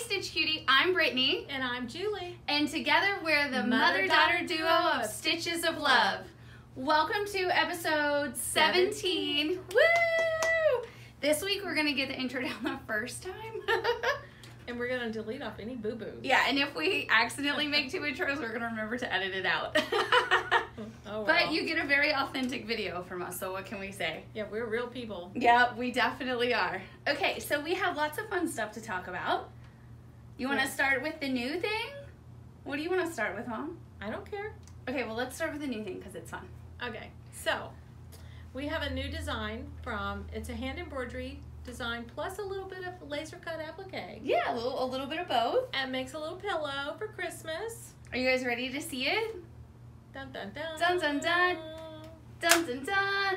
Stitch Cutie, I'm Brittany. And I'm Julie. And together we're the mother-daughter duo of Stitches of Love. Welcome to episode 17. Woo! This week we're going to get the intro down the first time. And we're going to delete off any boo-boos. Yeah, and if we accidentally make two intros, we're going to remember to edit it out. Oh, wow. But you get a very authentic video from us, so what can we say? Yeah, we're real people. Yeah, we definitely are. Okay, so we have lots of fun stuff to talk about. You want to start with the new thing? What do you want to start with, Mom? I don't care. Okay, well, let's start with the new thing because it's fun. Okay, so we have a new design it's a hand embroidery design plus a little bit of laser cut applique. Yeah, a little bit of both. And makes a little pillow for Christmas. Are you guys ready to see it? Dun dun dun. Dun dun dun. Dun dun dun.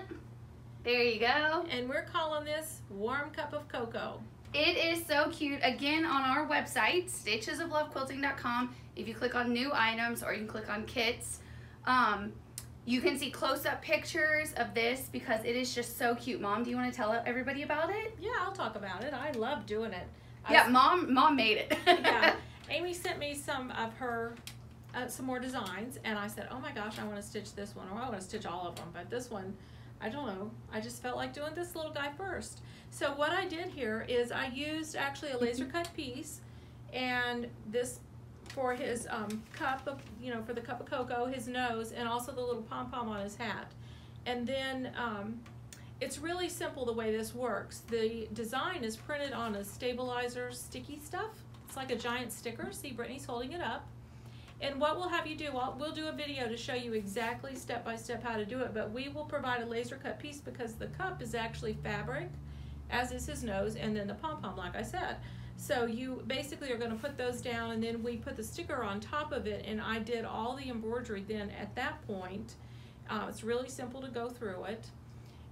There you go. And we're calling this Warm Cup of Cocoa. It is so cute. Again, on our website, stitchesoflovequilting.com, if you click on new items or you can click on kits, you can see close-up pictures of this because it is just so cute. Mom, do you want to tell everybody about it? Yeah, I'll talk about it. I love doing it. Yeah, Mom made it. Yeah, Amy sent me some of her some more designs, and I said, oh my gosh, I want to stitch this one, or I want to stitch all of them, but this one, I don't know, I just felt like doing this little guy first. So what I did here is I used actually a laser cut piece, and this for his cup of, for the cup of cocoa, his nose, and also the little pom-pom on his hat. And then it's really simple the way this works. The design is printed on a stabilizer sticky stuff. It's like a giant sticker. See, Brittany's holding it up. And what we'll have you do, we'll do a video to show you exactly step by step how to do it, but we will provide a laser cut piece because the cup is actually fabric, as is his nose, and then the pom-pom, like I said. So you basically are going to put those down, and then we put the sticker on top of it, and I did all the embroidery then at that point. It's really simple to go through it.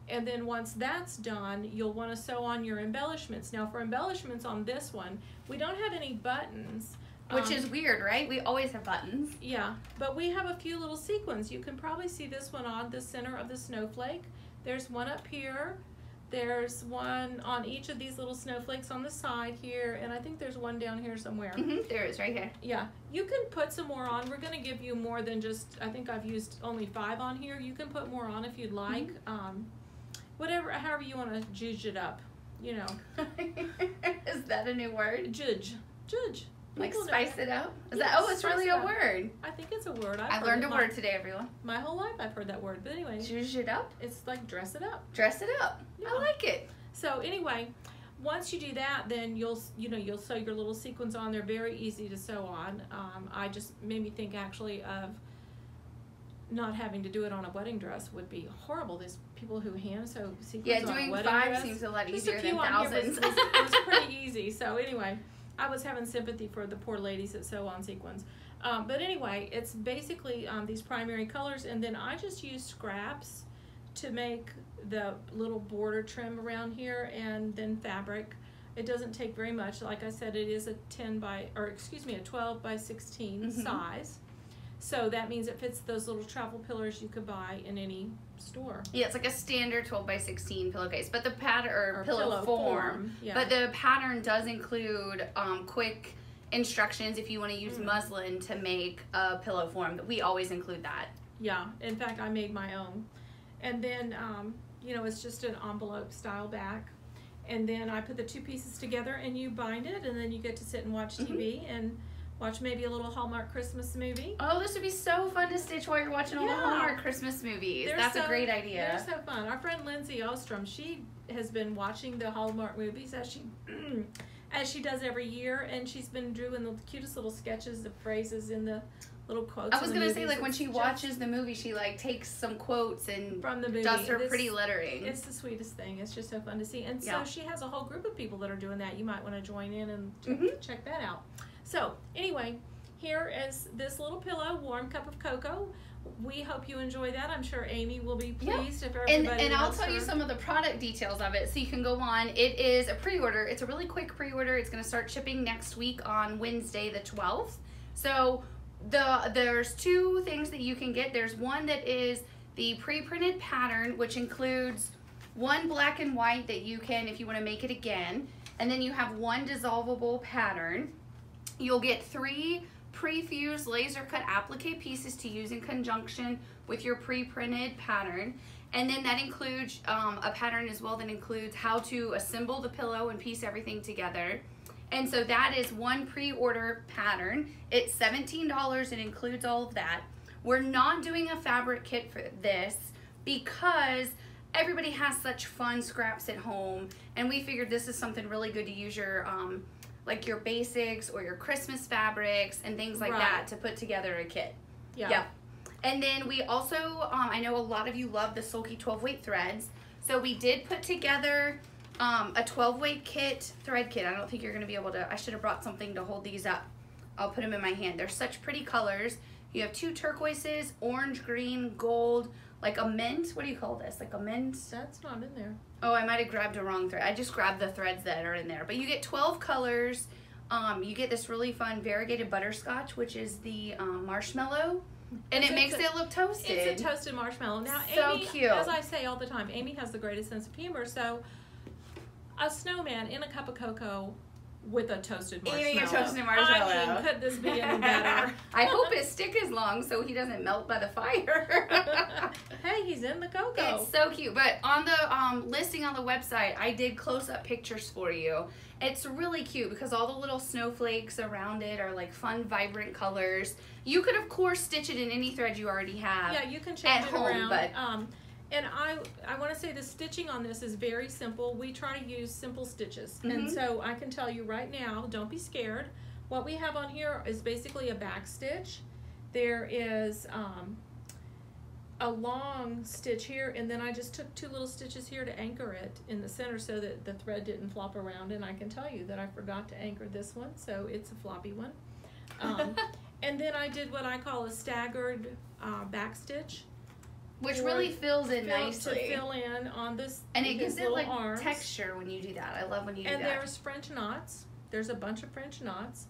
And then once that's done, you'll want to sew on your embellishments. Now for embellishments on this one, we don't have any buttons. Which is weird, right? We always have buttons. Yeah, but we have a few little sequins. You can probably see this one on the center of the snowflake. There's one up here. There's one on each of these little snowflakes on the side here, and I think there's one down here somewhere. There is, right here. Yeah, you can put some more on. We're going to give you more than just, I think I've used only 5 on here. You can put more on if you'd like. However you want to judge it up, Is that a new word? Judge. Like People spice know. it up? It's Spice really it a up. word. I think it's a word. I learned a word today, everyone. My whole life I've heard that word, but anyway. Zhuzh it up? It's like dress it up. Dress it up. Yeah. I like it. So anyway, once you do that, then you'll sew your little sequins on. They're very easy to sew on. I just made me think actually of not having to do it on a wedding dress would be horrible. There's people who hand sew sequins on a wedding dress. Yeah, doing 5 seems a lot easier than thousands. It was pretty easy. So anyway, I was having sympathy for the poor ladies that sew on sequins. But anyway, it's basically these primary colors, and then I just use scraps to make the little border trim around here, and then fabric. It doesn't take very much. Like I said, it is a 12 by 16 size. So that means it fits those little travel pillows you could buy in any store. Yeah, it's like a standard 12 by 16 pillowcase, but the pattern or pillow form. Yeah. But the pattern does include quick instructions if you want to use muslin to make a pillow form. We always include that. Yeah, in fact, I made my own. And then, it's just an envelope style back. And then I put the 2 pieces together and you bind it, and then you get to sit and watch TV and watch maybe a little Hallmark Christmas movie. Oh, this would be so fun to stitch while you're watching all the Hallmark Christmas movies. That's a great idea. They're so fun. Our friend Lindsay Ostrom, she has been watching the Hallmark movies as she does every year, and she's been doing the cutest little sketches, the phrases in the little quotes. I was going to say, like, when she watches the movie, she, like, takes some quotes and from the movie. Does her pretty lettering. It's the sweetest thing. It's just so fun to see. And so she has a whole group of people that are doing that. You might want to join in and check that out. So, anyway, here is this little pillow, Warm Cup of Cocoa. We hope you enjoy that. I'm sure Amy will be pleased if everybody And I'll tell you some of the product details of it so you can go on. It is a pre-order. It's a really quick pre-order. It's going to start shipping next week on Wednesday the 12th. So there's 2 things that you can get. There's one that is the pre-printed pattern, which includes one black and white that you can, if you want to make it again, and then you have one dissolvable pattern. You'll get 3 pre-fused laser cut applique pieces to use in conjunction with your pre-printed pattern. And then that includes a pattern as well that includes how to assemble the pillow and piece everything together. And so that is one pre-order pattern. It's $17. It includes all of that. We're not doing a fabric kit for this because everybody has such fun scraps at home, and we figured this is something really good to use your like your basics or your Christmas fabrics and things like that to put together a kit. Yeah. And then we also, I know a lot of you love the Sulky 12-weight threads, so we did put together a 12-weight kit, thread kit. I don't think you're going to be able to, I should have brought something to hold these up. I'll put them in my hand. They're such pretty colors. You have 2 turquoises, orange, green, gold, like a mint. What do you call this? Like a mint? That's not in there. Oh, I might have grabbed a wrong thread. I just grabbed the threads that are in there. But you get 12 colors. You get this really fun variegated butterscotch, which is the marshmallow. And it makes it look toasted. It's a toasted marshmallow. Now, so Amy, cute. as I say all the time, Amy has the greatest sense of humor. So, a snowman in a cup of cocoa with a toasted marshmallow. Eating a toasted marshmallow. I mean, could this be any better? I hope his stick is long so he doesn't melt by the fire. Hey, he's in the cocoa. It's so cute. But on the listing on the website, I did close-up pictures for you. It's really cute because all the little snowflakes around it are like fun, vibrant colors. You could, of course, stitch it in any thread you already have. Yeah, you can change it around. But and I want to say the stitching on this is very simple. We try to use simple stitches. And so I can tell you right now, don't be scared. What we have on here is basically a back stitch. There is a long stitch here, and then I just took 2 little stitches here to anchor it in the center so that the thread didn't flop around. And I can tell you that I forgot to anchor this one, so it's a floppy one. And then I did what I call a staggered back stitch. Which really fills in nicely. To fill in on this, and it gives it like arms. Texture when you do that. I love when you do that. And there's French knots. There's a bunch of French knots.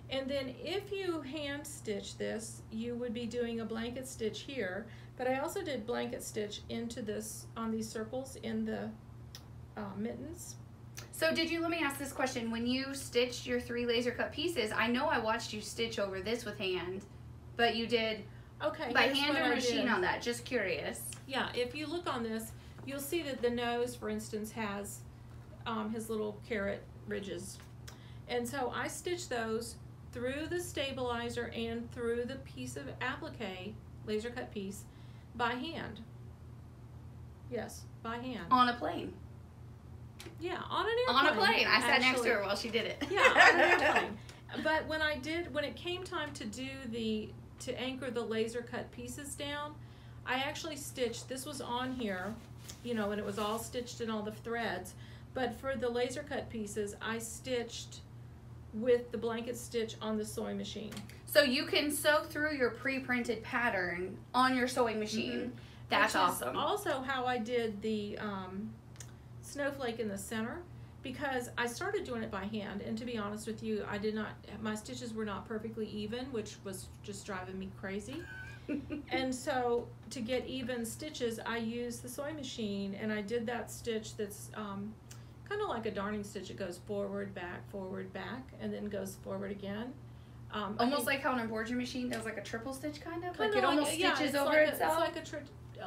And then if you hand stitch this, you would be doing a blanket stitch here. But I also did blanket stitch into this, on these circles in the mittens. So let me ask this question. When you stitched your 3 laser cut pieces, I know I watched you stitch over this with hand, but you did by hand or machine on that? Just curious. Yeah, if you look on this, you'll see that the nose, for instance, has his little carrot ridges. And so I stitched those through the stabilizer and through the piece of applique, laser cut piece, by hand. Yes, by hand. On a plane. Yeah, on an airplane. On a plane. I sat next to her while she did it. Yeah, on an airplane. But when it came time to do to anchor the laser cut pieces down, I actually stitched, this was on here, you know, and it was all stitched in all the threads, but for the laser cut pieces, I stitched with the blanket stitch on the sewing machine. So you can sew through your pre-printed pattern on your sewing machine. That's awesome. Also how I did the snowflake in the center, because I started doing it by hand, and to be honest with you, my stitches were not perfectly even, which was just driving me crazy. And so to get even stitches, I used the sewing machine, and I did that stitch that's kind of like a darning stitch. It goes forward, back, and then goes forward again. Almost like how an embroidery machine does like a triple stitch kind of? Like it almost stitches over itself? It's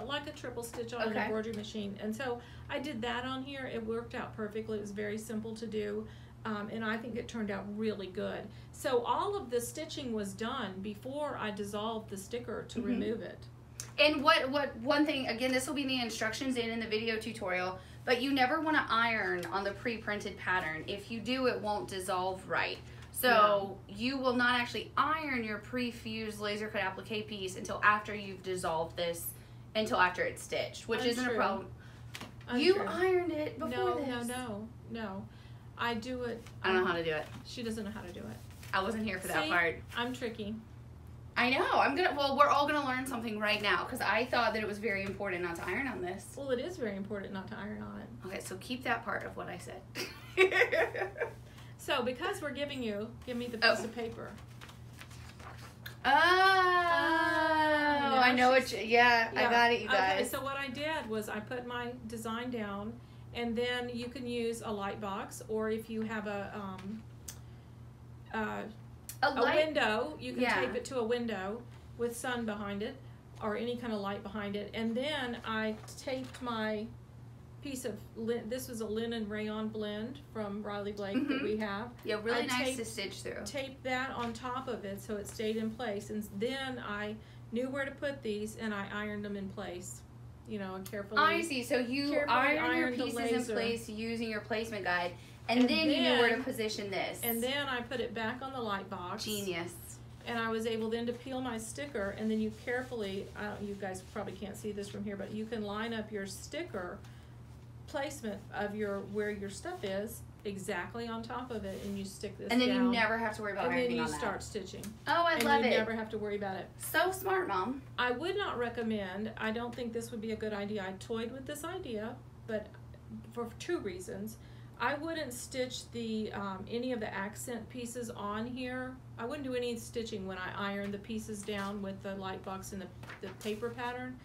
like a triple stitch on an embroidery machine. And so I did that on here. It worked out perfectly. It was very simple to do. And I think it turned out really good. So all of the stitching was done before I dissolved the sticker to remove it. And one thing, again, this will be in the instructions and in the video tutorial, but you never want to iron on the pre-printed pattern. If you do, it won't dissolve right. So you will not actually iron your pre-fused laser cut applique piece until after you've dissolved this, until after it's stitched, which isn't a problem. You ironed it before this. No. I do it. I don't know how to do it. She doesn't know how to do it. I wasn't here for that part. I'm tricky. I know. We're all gonna learn something right now, because I thought that it was very important not to iron on this. Well, it is very important not to iron on it. Okay, so keep that part of what I said. So because we're give me the piece of paper. Oh, I know I got it, you guys. Okay, so what I did was I put my design down, and then you can use a light box, or if you have a window. You can tape it to a window with sun behind it or any kind of light behind it. And then I taped my piece of this was a linen rayon blend from Riley Blake that we have. Yeah, really nice to stitch through. Taped that on top of it so it stayed in place, and then I knew where to put these, and I ironed them in place. You know, and carefully. I see. So you iron your pieces in place using your placement guide, and then you knew where to position this. And then I put it back on the light box. Genius. And I was able then to peel my sticker, and then you carefully, you guys probably can't see this from here, but you can line up your sticker placement of where your stuff is exactly on top of it, and you stick this and then down, you never have to worry about ironing on that. And then you start stitching. Oh, I love it. And you never have to worry about it. So smart, Mom. I would not recommend, I don't think this would be a good idea. I toyed with this idea, but for 2 reasons. I wouldn't stitch the any of the accent pieces on here. I wouldn't do any stitching when I iron the pieces down with the light box and the paper pattern,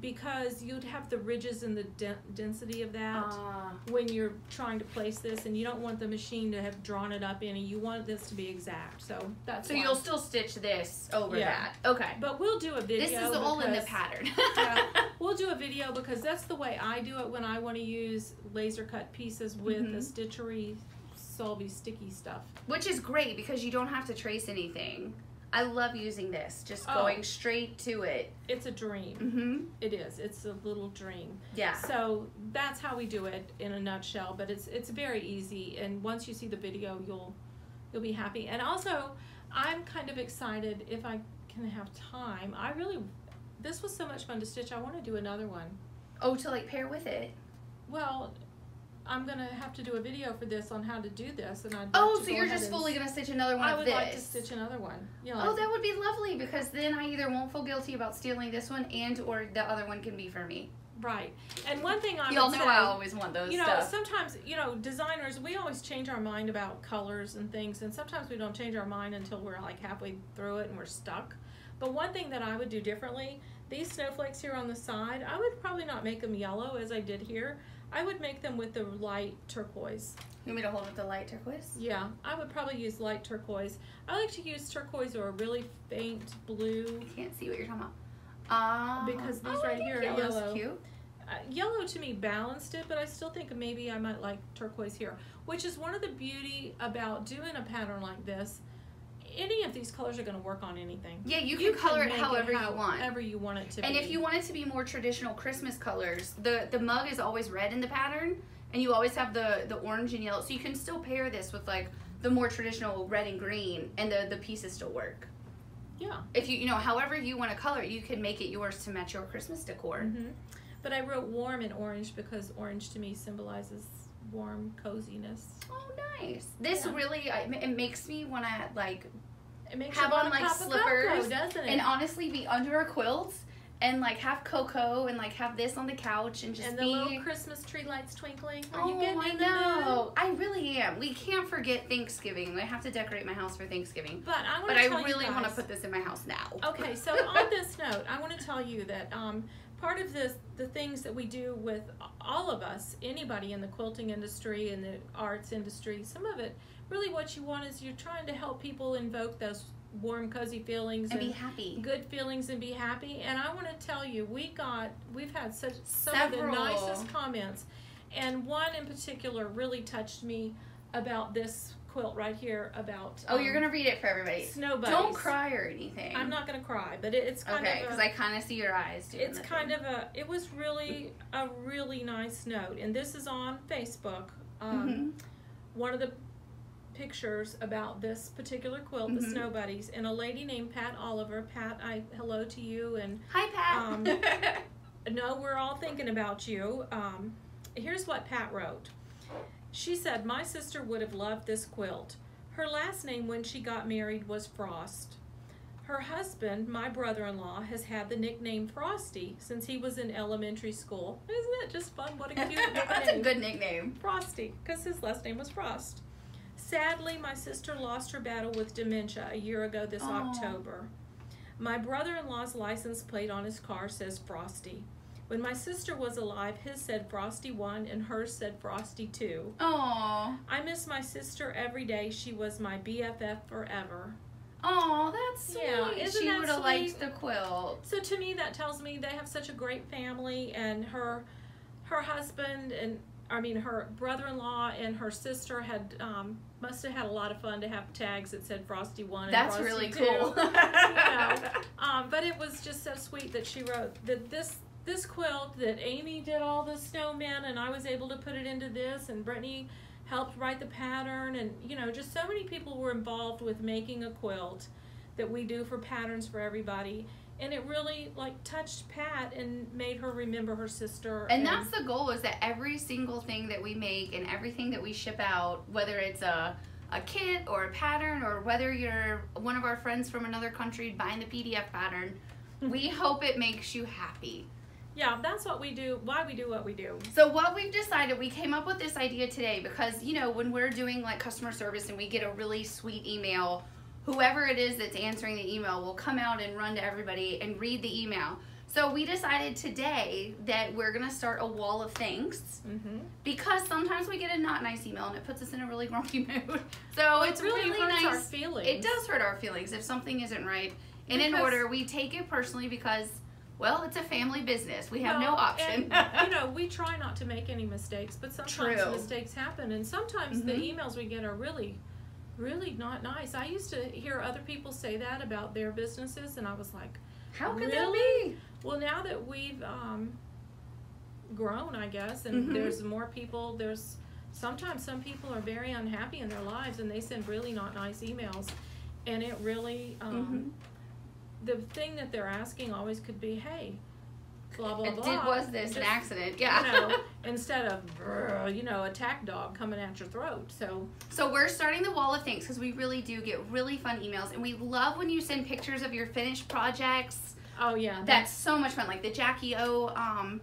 because you'd have the ridges and the density of that when you're trying to place this, and you don't want the machine to have drawn it up any. You want this to be exact. So that's you'll still stitch this over that. Okay. But we'll do a video. This is all in the pattern. We'll do a video because that's the way I do it when I want to use laser cut pieces with the stitchery solvy sticky stuff. Which is great because you don't have to trace anything. I love using this, just going straight to it. It's a dream. It is. It's a little dream. Yeah. So that's how we do it in a nutshell, but it's very easy, and once you see the video, you'll be happy. And also, I'm kind of excited if I can have time. This was so much fun to stitch. I want to do another one. Oh, to like pair with it. Well, I'm gonna have to do a video for this on how to do this, and so you're just fully gonna stitch another one of this? I would like to stitch another one. You know, that would be lovely, because then I either won't feel guilty about stealing this one, or the other one can be for me. Right. And one thing y'all know I always want those. You know, sometimes designers, we always change our mind about colors and things, and sometimes we don't change our mind until we're like halfway through it and we're stuck. But one thing that I would do differently, these snowflakes here on the side, I would probably not make them yellow as I did here. I would make them with the light turquoise. You want me to hold with the light turquoise? Yeah, I would probably use light turquoise. I like to use turquoise or a really faint blue. I can't see what you're talking about. Because these right here are yellow. Cute. Yellow to me balanced it, but I still think maybe I might like turquoise here, which is one of the beauty about doing a pattern like this. Any of these colors are going to work on anything. Yeah, you can color it however you want. However you want it to be. And if you want it to be more traditional Christmas colors, the mug is always red in the pattern, and you always have the orange and yellow. So you can still pair this with like the more traditional red and green, and the pieces still work. Yeah. If however you want to color it, you can make it yours to match your Christmas decor. But I wrote warm in orange because orange to me symbolizes warm coziness. Oh, nice. This really, it makes me want to like makes have on like slippers, cocoa, doesn't it? And honestly be under a quilt and like have cocoa and like have this on the couch and just the little Christmas tree lights twinkling. Are you getting in the mood? I really am. We can't forget Thanksgiving. I have to decorate my house for Thanksgiving. But I really want to put this in my house now. Okay, so on this note, I want to tell you that part of the things that we do with all of us, anybody in the quilting industry and the arts industry, some of it, really what you want is you're trying to help people invoke those warm, cozy feelings and be happy, good feelings, and be happy. And I want to tell you, we've had some of the nicest comments, and one in particular really touched me about this quilt right here about you're gonna read it for everybody. Snow buddies. Don't cry or anything. I'm not gonna cry, but it's kind of because I kind of see your eyes. It's kind of it was really a really nice note, and this is on Facebook. One of the pictures about this particular quilt, the Snow Buddies, and a lady named Pat Oliver. Pat, hello to you, and hi, Pat. No, we're all thinking about you. Here's what Pat wrote. She said, "My sister would have loved this quilt. Her last name when she got married was Frost. Her husband, my brother-in-law, has had the nickname Frosty since he was in elementary school." Isn't that just fun? What a cute nickname. That's a good nickname. Frosty, because his last name was Frost. Sadly, my sister lost her battle with dementia a year ago this October. My brother-in-law's license plate on his car says Frosty. When my sister was alive, his said Frosty 1 and hers said Frosty 2. Aww. I miss my sister every day. She was my BFF forever. Oh, that's sweet. Yeah, isn't She that would have liked sweet? the quilt. So to me, that tells me they have such a great family, and her husband and her brother-in-law and her sister had must have had a lot of fun to have tags that said Frosty 1 and That's Frosty really 2. cool. But it was just so sweet that she wrote that this quilt, that Amy did all the snowmen and I was able to put it into this, and Brittany helped write the pattern, and just so many people were involved with making a quilt that we do for Patterns for Everybody. And it really touched Pat and made her remember her sister. And that's the goal, is that every single thing that we make and everything that we ship out, whether it's a kit or a pattern, or whether you're one of our friends from another country buying the PDF pattern, we hope it makes you happy. Yeah, that's what we do, why we do what we do. So what we've decided, we came up with this idea today because, when we're doing customer service and we get a really sweet email, whoever it is that's answering the email will come out and run to everybody and read the email. So we decided today that we're going to start a wall of thanks, because sometimes we get a not nice email and it puts us in a really grumpy mood. So it's really hurts nice. Our feelings. It does hurt our feelings if something isn't right. And in order, we take it personally because, well, it's a family business. We have no option. And, we try not to make any mistakes, but sometimes mistakes happen. And sometimes the emails we get are really not nice. I used to hear other people say that about their businesses, and I was like, how could that be? Well, now that we've grown, I guess, and there's more people, sometimes some people are very unhappy in their lives, and they send really not nice emails, and it really, the thing that they're asking always could be, hey, blah, blah, blah. Was this an accident? Yeah. Instead of, attack dog coming at your throat. So we're starting the wall of thanks because we really do get really fun emails. And we love when you send pictures of your finished projects. Oh, yeah. That's so much fun. Like the Jackie O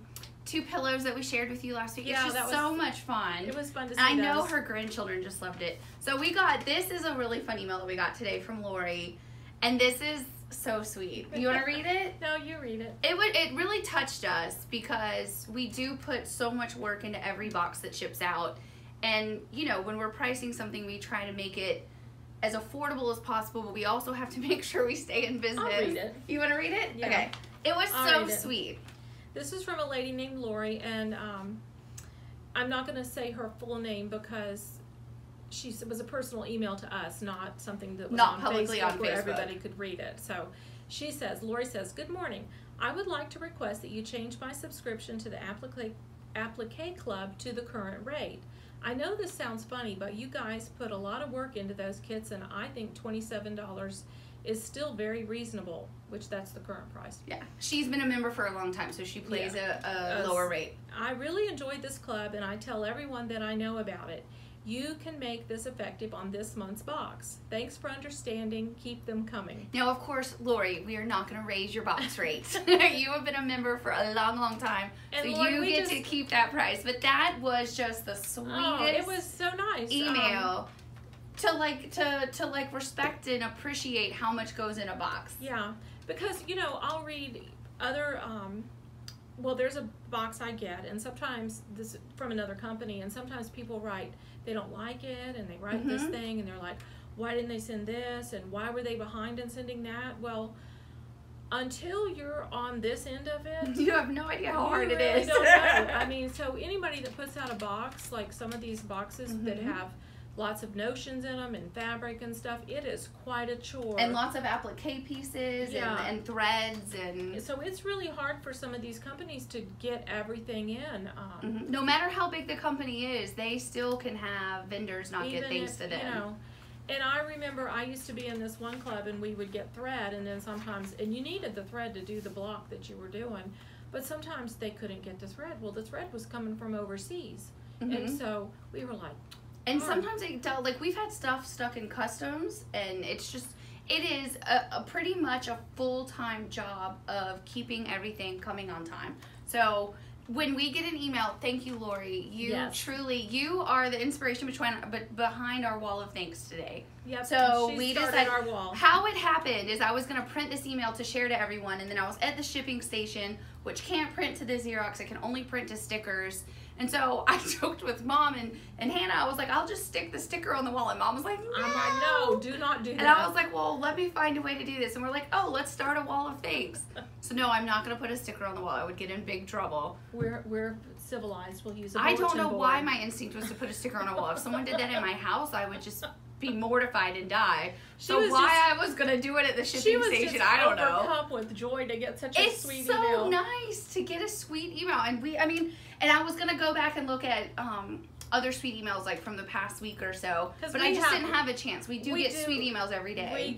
2 pillows that we shared with you last week. Yeah, it's just so much fun. It was fun to see. I know her grandchildren just loved it. So this is a really fun email that we got today from Lori. And this is so sweet. You want to read it? No, you read it. It really touched us because we do put so much work into every box that ships out, and when we're pricing something, we try to make it as affordable as possible, but we also have to make sure we stay in business. I'll read it. You want to read it? Yeah. Okay. It was so sweet. This is from a lady named Lori, and I'm not going to say her full name because it was a personal email to us, not something that was not on publicly Facebook on where Facebook. Everybody could read it. So Lori says, good morning. I would like to request that you change my subscription to the Applique Club to the current rate. I know this sounds funny, but you guys put a lot of work into those kits, and I think $27 is still very reasonable, which that's the current price. Yeah. She's been a member for a long time, so she plays a lower rate. I really enjoyed this club, and I tell everyone that I know about it. You can make this effective on this month's box. Thanks for understanding. Keep them coming. Now, of course, Lori, we are not going to raise your box rates. You have been a member for a long, long time, and so Lori, you get to keep that price. But that was just the sweetest. It was so nice. Email to respect and appreciate how much goes in a box. Yeah, because I'll read other. Well, there's a box I get, and sometimes this from another company, and sometimes people write they don't like it, and they write this thing, and they're like, why didn't they send this, and why were they behind in sending that? Well, until you're on this end of it, you have no idea how hard it is. Don't know. I mean, so anybody that puts out a box, like some of these boxes that have lots of notions in them and fabric and stuff, it is quite a chore. And lots of applique pieces and threads. And so it's really hard for some of these companies to get everything in. No matter how big the company is, they still can have vendors not get things to them. And I remember I used to be in this one club, and we would get thread, and then sometimes, and you needed the thread to do the block that you were doing, but sometimes they couldn't get the thread. Well, the thread was coming from overseas. And so we were like, and sometimes we've had stuff stuck in customs, and it is a pretty much a full-time job of keeping everything coming on time. So when we get an email, thank you, Lori. You are the inspiration behind our wall of thanks today. Yep. So we decided our wall. How it happened is I was going to print this email to share to everyone, and then I was at the shipping station, which can't print to the Xerox. It can only print to stickers. And so I joked with Mom and Hannah. I was like, I'll just stick the sticker on the wall. And Mom was like, no, I'm like, no, do not do that. And I was like, well, let me find a way to do this. And we're like, oh, let's start a wall of thanks. So no, I'm not going to put a sticker on the wall. I would get in big trouble. We're civilized. We'll use a I bulletin don't know board. why my instinct was to put a sticker on a wall. If someone did that in my house, I would just be mortified and die. So why I was going to do it at the shipping station, I don't know. She was just overcome with joy to get such a sweet email. It's so nice to get a sweet email. And I was going to go back and look at other sweet emails like from the past week or so, but I just didn't have a chance. We get sweet emails every day.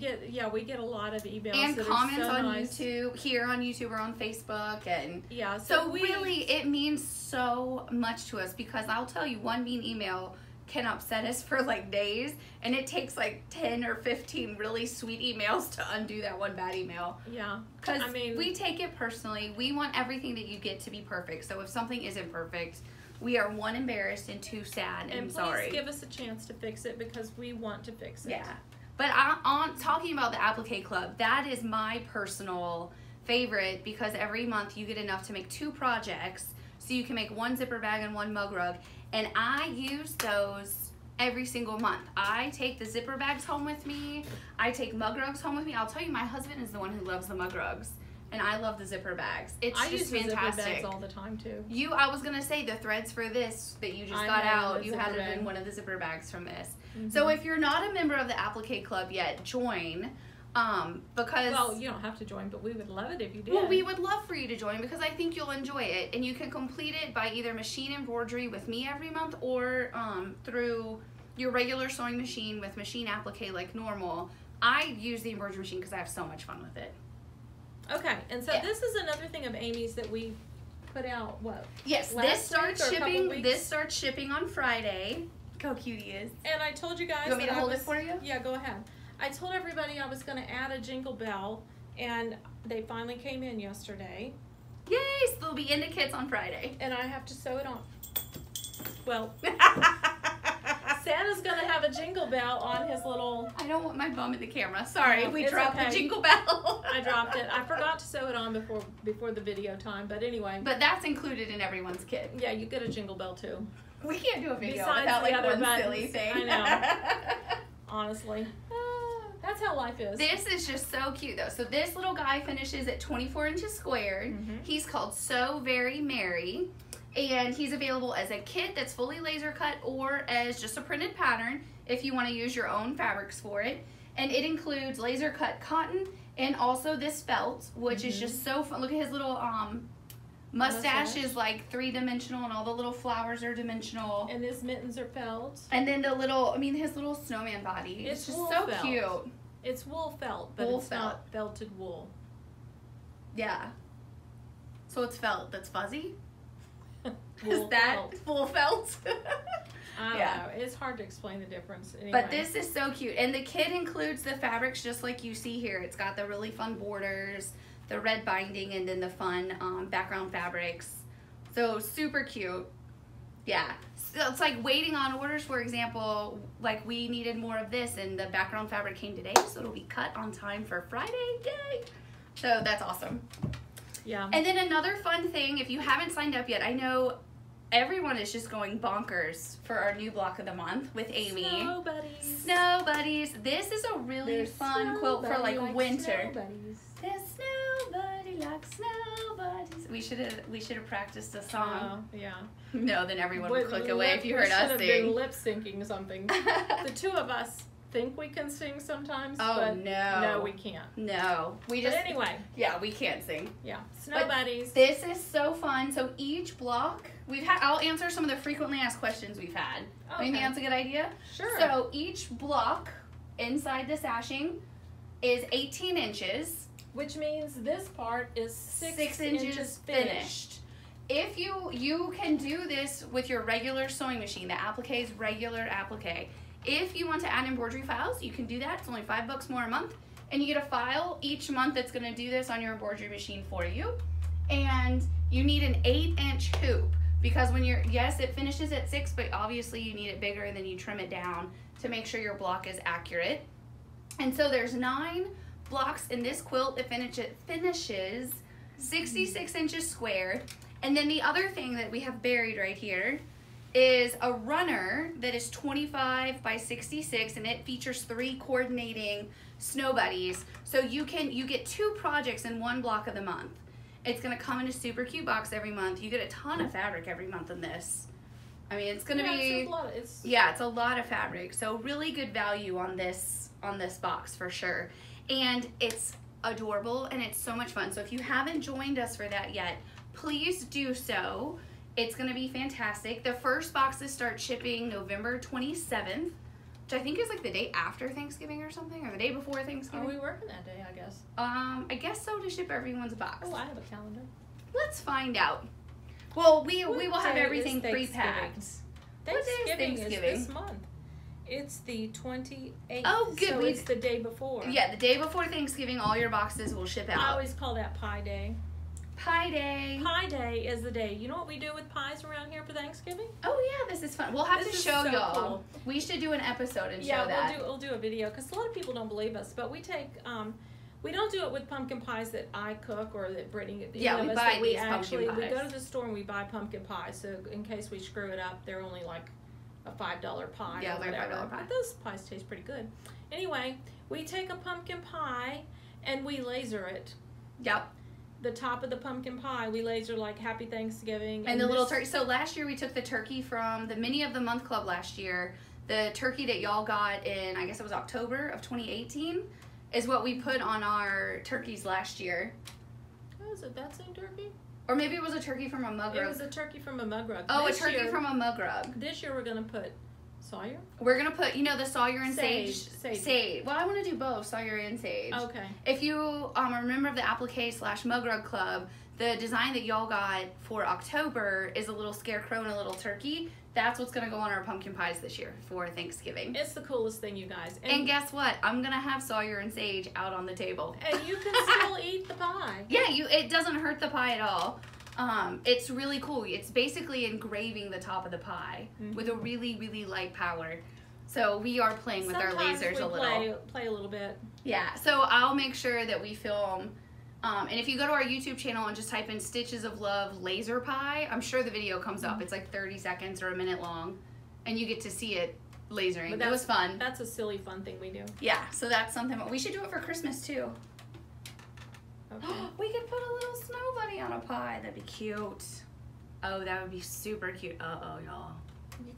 We get a lot of emails and that comments are so on nice. YouTube, here on YouTube or on Facebook, and so really it means so much to us, because I'll tell you, one mean email can upset us for like days, and it takes like 10 or 15 really sweet emails to undo that one bad email. Yeah, because we take it personally. We want everything that you get to be perfect. So if something isn't perfect, we are, one, embarrassed, and two, sad and sorry. Please give us a chance to fix it, because we want to fix it. Yeah. But on talking about the Applique Club, that is my personal favorite, because every month you get enough to make 2 projects. So you can make 1 zipper bag and 1 mug rug. And I use those every single month. I take the zipper bags home with me. I take mug rugs home with me. I'll tell you, my husband is the one who loves the mug rugs. And I love the zipper bags. It's just fantastic. I use the zipper bags all the time too. I was gonna say the threads for this that you just got out. You had it in one of the zipper bags from this. Mm-hmm. So if you're not a member of the Applique Club yet, join. Because you don't have to join, but we would love it if you did. Well, we would love for you to join, because I think you'll enjoy it, and you can complete it by either machine embroidery with me every month, or through your regular sewing machine with machine applique like normal. I use the embroidery machine because I have so much fun with it. Okay, and so this is another thing of Amy's that we put out. What? Yes, this starts shipping. This starts shipping on Friday. Look how cute he is. And I told you guys. You want me to hold it for you? Yeah, go ahead. I told everybody I was going to add a jingle bell, and they finally came in yesterday. Yay! So they'll be in the kits on Friday. And I have to sew it on. Well, Santa's going to have a jingle bell on his little... I don't want my bum in the camera. Sorry, we dropped the jingle bell. I dropped it. I forgot to sew it on before the video time, but anyway. But that's included in everyone's kit. Yeah, you get a jingle bell too. We can't do a video without like one silly thing. I know. Honestly. That's how life is. This is just so cute though. So this little guy finishes at 24 inches squared. Mm-hmm. He's called So Very Merry. And he's available as a kit that's fully laser cut, or as just a printed pattern if you want to use your own fabrics for it. And it includes laser cut cotton and also this felt, which is just so fun. Look at his little mustache is like 3-dimensional, and all the little flowers are dimensional. And his mittens are felt. And then his little snowman body. It's just so felt. cute. It's wool felt, but it's not felted wool. Yeah. So it's felt that's fuzzy? Is that wool felt? I don't know. It's hard to explain the difference. Anyway. But this is so cute. And the kit includes the fabrics just like you see here. It's got the really fun borders, the red binding, and then the fun background fabrics. So super cute. Yeah. So it's like waiting on orders, for example, like we needed more of this and the background fabric came today, so it'll be cut on time for Friday. Yay! So that's awesome. Yeah. And then another fun thing, if you haven't signed up yet, I know everyone is just going bonkers for our new block of the month with Amy. Snow buddies. Snow buddies. This is a really fun quilt for like winter. Snow buddies. There's nobody like snow buddies. We should have practiced a song. Yeah. No, then everyone would click away if you heard us sing. We should have been lip syncing something. The two of us think we can sing sometimes. Oh, but no, we can't. No, but anyway. Yeah, we can't sing. Yeah, snow buddies. This is so fun. So each block I'll answer some of the frequently asked questions we've had. Okay. You think that's a good idea? Sure. So each block inside the sashing is 18 inches. Which means this part is 6 inches finished. If you can do this with your regular sewing machine, the applique's regular applique. If you want to add embroidery files, you can do that. It's only $5 more a month. And you get a file each month that's going to do this on your embroidery machine for you. And you need an 8-inch hoop, because when it finishes at 6, but obviously you need it bigger, and then you trim it down to make sure your block is accurate. And so there's 9 blocks in this quilt that finishes 66 inches squared. And then the other thing that we have buried right here is a runner that is 25 by 66, and it features 3 coordinating snow buddies. So you get 2 projects in one block of the month. It's gonna come in a super cute box every month. You get a ton of fabric every month in this. I mean, it's gonna be it's a lot of fabric. So really good value on this box for sure. And it's adorable and it's so much fun. So if you haven't joined us for that yet, please do so. It's gonna be fantastic. The first boxes start shipping November 27th, which I think is like the day after Thanksgiving or something, or the day before Thanksgiving. Are we working that day, I guess? I guess so, to ship everyone's box. Oh, I have a calendar. Let's find out. Well, we will have everything pre-packed. Thanksgiving is this month. It's the 28th. Oh, good. So it's the day before. Yeah, the day before Thanksgiving, all your boxes will ship out. I always call that Pie Day. Pie Day. Pie Day is the day. You know what we do with pies around here for Thanksgiving? Oh yeah, this is fun. We'll have to show so y'all. Cool. We should do an episode and show that. Yeah, we'll do a video because a lot of people don't believe us. But we take we don't do it with pumpkin pies that I cook or that Brittany. Yeah, we buy these pumpkin pies. We go to the store and we buy pumpkin pies. So in case we screw it up, they're only like a $5 pie. Yeah, or they're whatever. $5 pie. But those pies taste pretty good. Anyway, we take a pumpkin pie and we laser it. Yep. The top of the pumpkin pie, we laser like Happy Thanksgiving. And the little turkey. So last year we took the turkey from the Mini of the Month Club last year. The turkey that y'all got in, I guess it was October of 2018, is what we put on our turkeys last year. Oh, is it that same turkey? Or maybe it was a turkey from a mug rug. It was a turkey from a mug rug. Oh, a turkey from a mug rug. This year we're going to put Sawyer? We're going to put, the Sawyer and Sage. Sage. Well, I want to do both, Sawyer and Sage. Okay. If you are a member of the applique/mug rug club, the design that y'all got for October is a little scarecrow and a little turkey. That's what's going to go on our pumpkin pies this year for Thanksgiving. It's the coolest thing, you guys. And guess what? I'm going to have Sawyer and Sage out on the table. And you can still eat the pie. Yeah, it doesn't hurt the pie at all. It's really cool. It's basically engraving the top of the pie with a really, really light powder. So we are playing with our lasers a little. Play a little bit. Yeah, so I'll make sure that we film. And if you go to our YouTube channel and just type in Stitches of Love laser pie, I'm sure the video comes up. It's like 30 seconds or a minute long. And you get to see it lasering. It was fun. That's a silly fun thing we do. Yeah, so that's something. We should do it for Christmas too. Okay. We could put a little snow bunny on a pie. That'd be cute. Oh, that would be super cute. Uh-oh, y'all.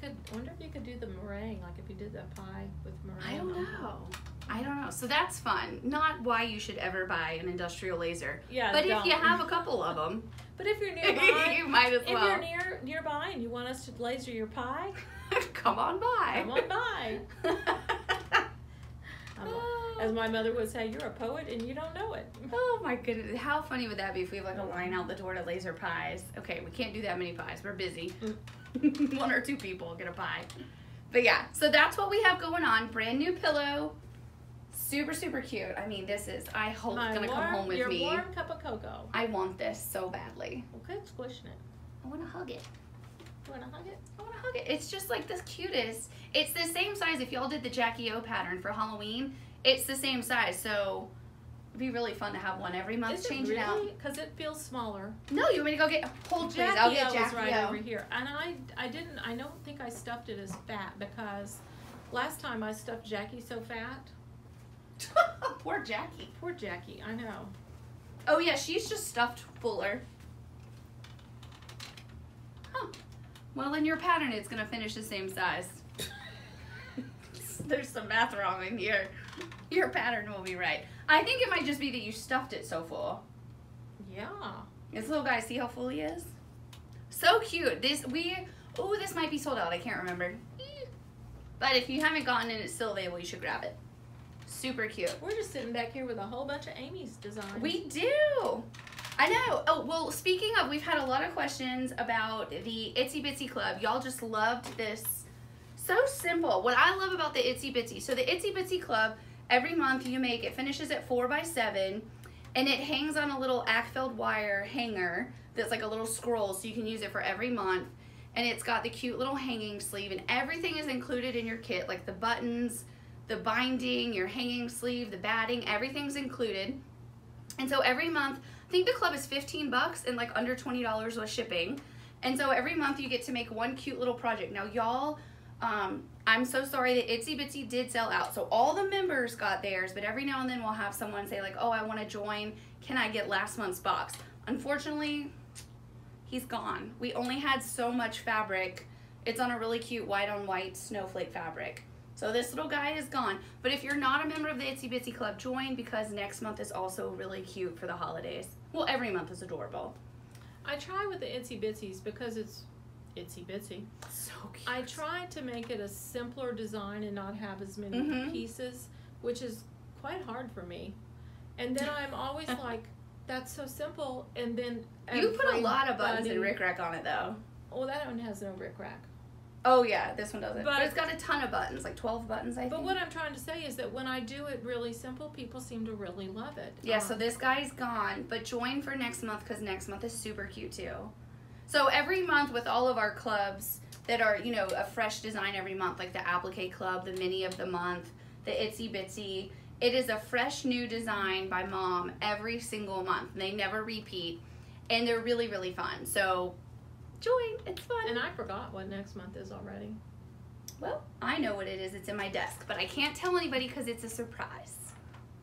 I wonder if you could do the meringue, like if you did that pie with meringue. I don't know. So that's fun. Not why you should ever buy an industrial laser. Yeah, but if you have a couple of them. But if you're nearby, you might as well. If you're nearby and you want us to laser your pie, come on by. Come on by. As my mother would say, you're a poet and you don't know it. Oh my goodness. How funny would that be if we have like a line out the door to laser pies? Okay, we can't do that many pies. We're busy. 1 or 2 people get a pie. But yeah, so that's what we have going on. Brand new pillow. Super, super cute. I mean, this is, I hope it's going to come home with me. Your warm cup of cocoa. I want this so badly. Okay, squishing it. I want to hug it. You want to hug it? I want to hug it. It's just like the cutest. It's the same size. If y'all did the Jackie O pattern for Halloween, it's the same size. So it'd be really fun to have one every month. Change it out. Because it feels smaller. No, you want me to go get, hold please. I'll get Jackie O. Right over here. And I don't think I stuffed it as fat because last time I stuffed Jackie so fat. Poor Jackie. Poor Jackie, I know. Oh yeah, she's just stuffed fuller. Huh. Well, in your pattern, it's going to finish the same size. There's some math wrong in here. Your pattern will be right. I think it might just be that you stuffed it so full. Yeah. This little guy, see how full he is? So cute. This might be sold out. I can't remember. But if you haven't gotten it, it's still available. You should grab it. Super cute. We're just sitting back here with a whole bunch of Amy's designs. We do. I know. Oh, well, speaking of, we've had a lot of questions about the Itsy Bitsy Club. Y'all just loved this. So simple. What I love about the Itsy Bitsy. So the Itsy Bitsy Club, every month you make, it finishes at 4x7, and it hangs on a little Ackfeld wire hanger that's like a little scroll, so you can use it for every month. And it's got the cute little hanging sleeve, and everything is included in your kit, like the buttons, the binding, your hanging sleeve, the batting, everything's included. And so every month, I think the club is $15 and like under $20 with shipping. And so every month you get to make one cute little project. Now, y'all, I'm so sorry that Itsy Bitsy did sell out. So all the members got theirs, but every now and then we'll have someone say like, oh, I want to join. Can I get last month's box? Unfortunately, he's gone. We only had so much fabric. It's on a really cute white on white snowflake fabric. So this little guy is gone. But if you're not a member of the Itsy Bitsy Club, join, because next month is also really cute for the holidays. Well, every month is adorable. I try with the Itsy Bitsies because it's Itsy Bitsy. So cute. I try to make it a simpler design and not have as many pieces, which is quite hard for me. And then I'm always like, that's so simple. And then you put a lot of buttons and rickrack on it, though. Well, that one has no rickrack. Oh, yeah, this one doesn't. But it's got a ton of buttons, like 12 buttons, I think. But what I'm trying to say is that when I do it really simple, people seem to really love it. Yeah, so this guy's gone, but join for next month, because next month is super cute, too. So every month with all of our clubs that are, you know, a fresh design every month, like the Applique Club, the Mini of the Month, the Itsy Bitsy, it is a fresh new design by Mom every single month. They never repeat, and they're really, really fun. So join, it's fun. And I forgot what next month is already. Well, I know what it is. It's in my desk, but I can't tell anybody because it's a surprise.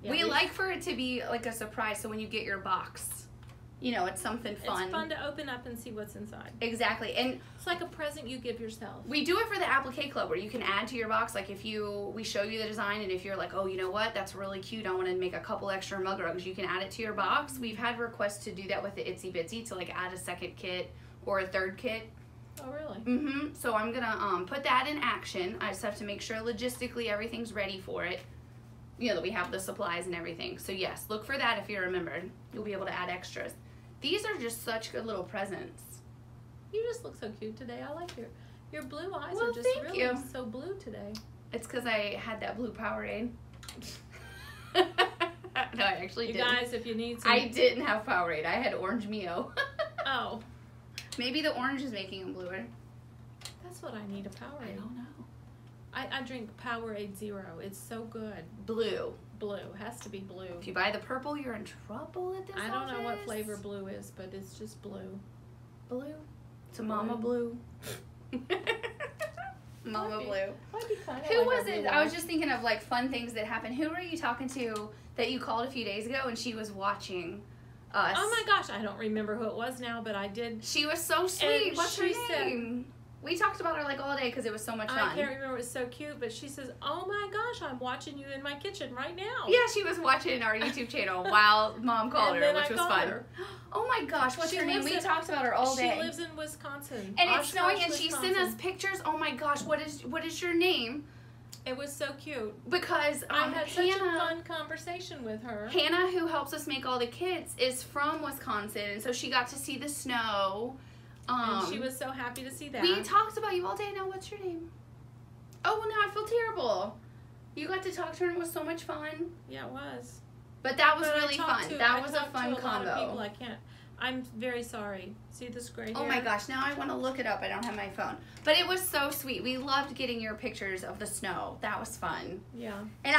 Yeah, we like for it to be like a surprise, so when you get your box, you know, it's something fun. It's fun to open up and see what's inside. Exactly. And it's like a present you give yourself. We do it for the Applique Club, where you can add to your box. Like we show you the design, and if you're like, oh, you know what, that's really cute, I want to make a couple extra mug rugs, you can add it to your box. We've had requests to do that with the Itsy Bitsy, to like add a second kit or a third kit. Oh, really? Mm-hmm. So I'm gonna put that in action. I just have to make sure logistically everything's ready for it. You know, that we have the supplies and everything. So yes, look for that if you're a member. You'll be able to add extras. These are just such good little presents. You just look so cute today. I like your blue eyes Well, are just thank really you. so blue today. It's because I had that blue Powerade. No, I actually didn't. You guys, if you need some... I didn't have Powerade. I had Orange Mio. Oh. Maybe the orange is making them bluer. That's what I need, a Powerade. I don't know. I drink Powerade Zero. It's so good. Blue. Blue. Has to be blue. If you buy the purple, you're in trouble at this I don't know what office. flavor blue is, but it's just blue. Blue? It's a Mama Blue. Mama Blue. Might be kind of Who like was a it? blue I was eye. just thinking of like fun things that happened. Who were you talking to that you called a few days ago and she was watching us? Oh my gosh, I don't remember who it was now, but I did. She was so sweet. And What's her she said- name? We talked about her like all day because it was so much fun. I can't remember. It was so cute, but she says, "Oh my gosh, I'm watching you in my kitchen right now." Yeah, she was watching our YouTube channel while Mom called And her, then which I was called fun. her. Oh my gosh, what's She her name? lives We in- talked about her all day. She lives in Wisconsin. And it's snowing, Oshkosh, and she sent Wisconsin. us pictures. Oh my gosh, what is your name? It was so cute. Because I had such a Hannah, fun conversation with her. Hannah, who helps us make all the kits, is from Wisconsin, and so she got to see the snow. And she was so happy to see that. We talked about you all day. Now, what's your name? Oh, now I feel terrible. You got to talk to her, and it was so much fun. Yeah, it was. But that was But I really talked fun. to- That I was a talked fun to a lot of people. combo. I can't. I'm very sorry. See this gray hair? Oh my gosh, now I want to look it up. I don't have my phone. But it was so sweet. We loved getting your pictures of the snow. That was fun. Yeah. And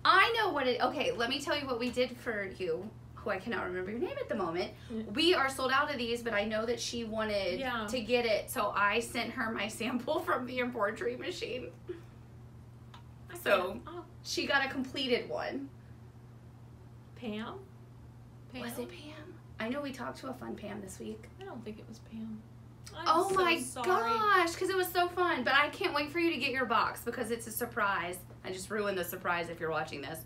I know what it, okay, let me tell you what we did for you, who I cannot remember your name at the moment. Yeah. We are sold out of these, but I know that she wanted Yeah. to get it, so I sent her my sample from the embroidery machine. So Oh, she got a completed one. Pam? Pam? Was it Pam? I know we talked to a fun Pam this week. I don't think it was Pam. Oh I'm my so sorry. gosh, because it was so fun. But I can't wait for you to get your box because it's a surprise. I just ruined the surprise if you're watching this.